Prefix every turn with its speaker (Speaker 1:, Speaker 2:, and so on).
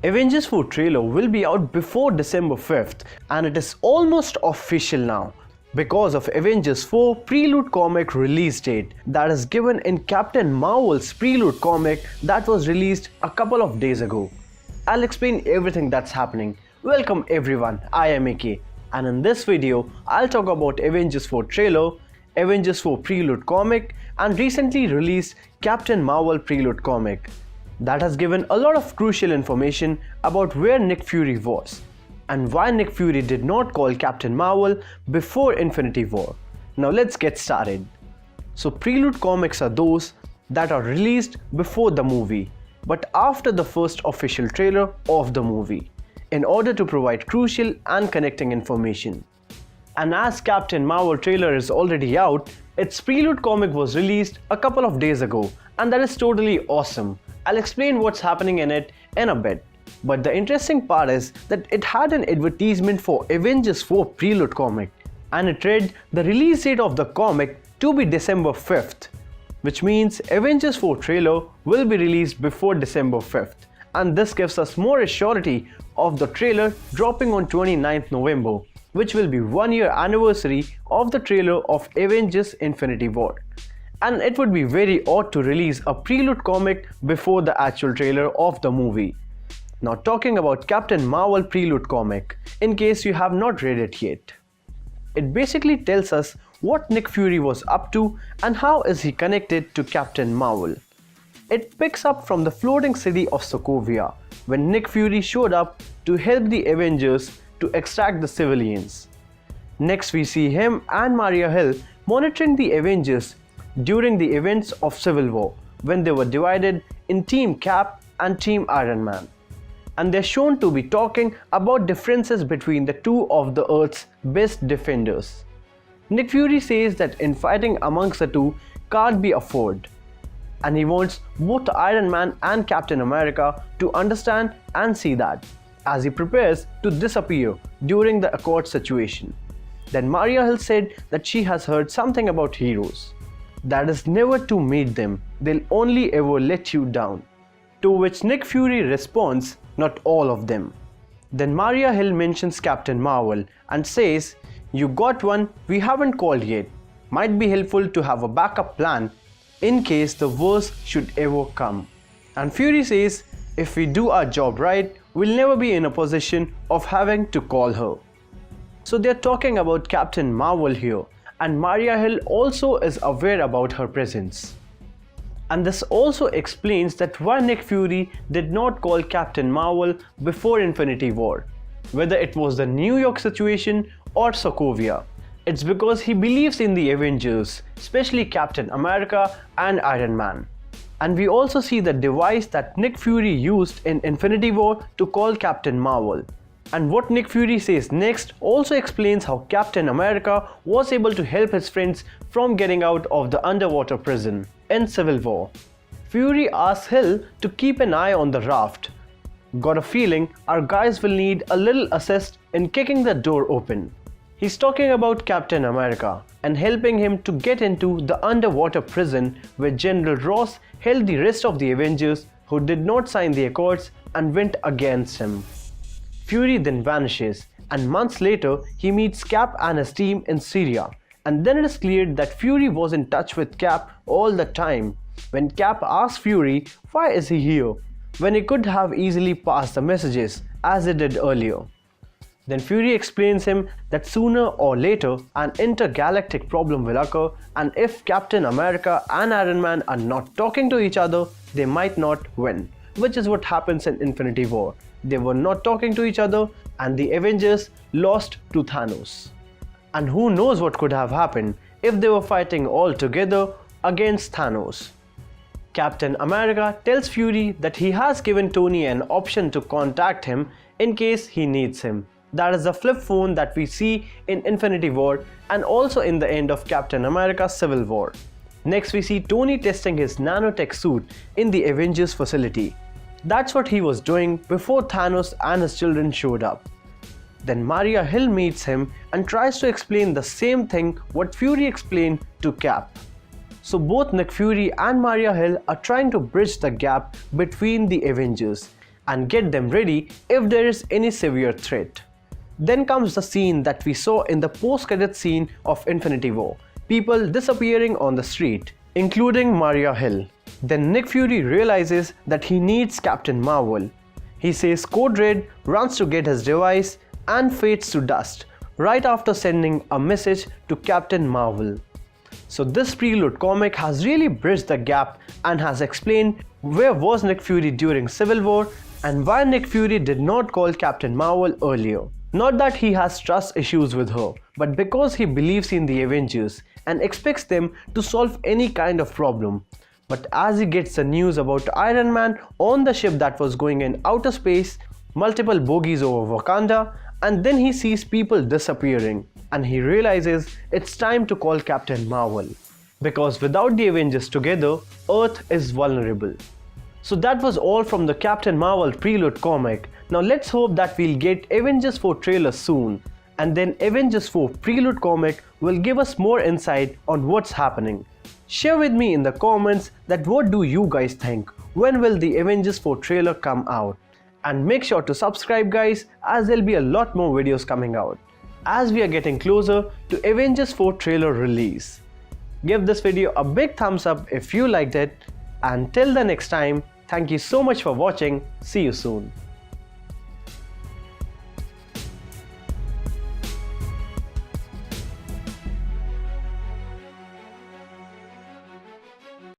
Speaker 1: Avengers 4 trailer will be out before December 5th and it is almost official now because of Avengers 4 Prelude Comic release date that is given in Captain Marvel's Prelude Comic that was released a couple of days ago. I'll explain everything that's happening. Welcome everyone, I am AK and in this video I'll talk about Avengers 4 trailer, Avengers 4 Prelude Comic and recently released Captain Marvel Prelude Comic. That has given a lot of crucial information about where Nick Fury was and why Nick Fury did not call Captain Marvel before Infinity War. Now let's get started. So Prelude comics are those that are released before the movie but after the first official trailer of the movie in order to provide crucial and connecting information. And as Captain Marvel trailer is already out, its Prelude comic was released a couple of days ago and that is totally awesome. I'll explain what's happening in it in a bit. But the interesting part is that it had an advertisement for Avengers 4 Prelude Comic and it read the release date of the comic to be December 5th, which means Avengers 4 trailer will be released before December 5th and this gives us more assurity of the trailer dropping on 29th November, which will be 1 year anniversary of the trailer of Avengers Infinity War. And it would be very odd to release a Prelude comic before the actual trailer of the movie. Now talking about Captain Marvel Prelude Comic, in case you have not read it yet. It basically tells us what Nick Fury was up to and how is he connected to Captain Marvel. It picks up from the floating city of Sokovia when Nick Fury showed up to help the Avengers to extract the civilians. Next we see him and Maria Hill monitoring the Avengers during the events of Civil War when they were divided in Team Cap and Team Iron Man. And they're shown to be talking about differences between the two of the Earth's best defenders. Nick Fury says that infighting amongst the two can't be afforded. And he wants both Iron Man and Captain America to understand and see that as he prepares to disappear during the Accord situation. Then Maria Hill said that she has heard something about heroes. That is never to meet them, they'll only ever let you down. To which Nick Fury responds, not all of them. Then Maria Hill mentions Captain Marvel and says, you got one we haven't called yet. Might be helpful to have a backup plan in case the worst should ever come. And Fury says, if we do our job right, we'll never be in a position of having to call her. So they're talking about Captain Marvel here. And Maria Hill also is aware about her presence. And this also explains that why Nick Fury did not call Captain Marvel before Infinity War, whether it was the New York situation or Sokovia. It's because he believes in the Avengers, especially Captain America and Iron Man. And we also see the device that Nick Fury used in Infinity War to call Captain Marvel. And what Nick Fury says next also explains how Captain America was able to help his friends from getting out of the underwater prison in Civil War. Fury asks Hill to keep an eye on the raft. Got a feeling our guys will need a little assist in kicking the door open. He's talking about Captain America and helping him to get into the underwater prison where General Ross held the rest of the Avengers who did not sign the Accords and went against him. Fury then vanishes and months later he meets Cap and his team in Syria and then it is cleared that Fury was in touch with Cap all the time when Cap asks Fury why is he here when he could have easily passed the messages as he did earlier. Then Fury explains him that sooner or later an intergalactic problem will occur and if Captain America and Iron Man are not talking to each other, they might not win, which is what happens in Infinity War. They were not talking to each other and the Avengers lost to Thanos. And who knows what could have happened if they were fighting all together against Thanos. Captain America tells Fury that he has given Tony an option to contact him in case he needs him. That is the flip phone that we see in Infinity War and also in the end of Captain America Civil War. Next we see Tony testing his nanotech suit in the Avengers facility. That's what he was doing before Thanos and his children showed up. Then Maria Hill meets him and tries to explain the same thing what Fury explained to Cap. So both Nick Fury and Maria Hill are trying to bridge the gap between the Avengers and get them ready if there is any severe threat. Then comes the scene that we saw in the post-credit scene of Infinity War. People disappearing on the street, including Maria Hill. Then Nick Fury realizes that he needs Captain Marvel. He says Code Red, runs to get his device and fades to dust right after sending a message to Captain Marvel. So this Prelude comic has really bridged the gap and has explained where was Nick Fury during Civil War and why Nick Fury did not call Captain Marvel earlier. Not that he has trust issues with her, but because he believes in the Avengers and expects them to solve any kind of problem. But as he gets the news about Iron Man on the ship that was going in outer space, multiple bogies over Wakanda, and then he sees people disappearing and he realizes it's time to call Captain Marvel. Because without the Avengers together, Earth is vulnerable. So that was all from the Captain Marvel Prelude comic. Now let's hope that we'll get Avengers 4 trailer soon, and then Avengers 4 Prelude comic will give us more insight on what's happening. Share with me in the comments that what do you guys think? When will the Avengers 4 trailer come out? And make sure to subscribe guys, as there'll be a lot more videos coming out as we are getting closer to Avengers 4 trailer release. Give this video a big thumbs up if you liked it, and till the next time, thank you so much for watching. See you soon.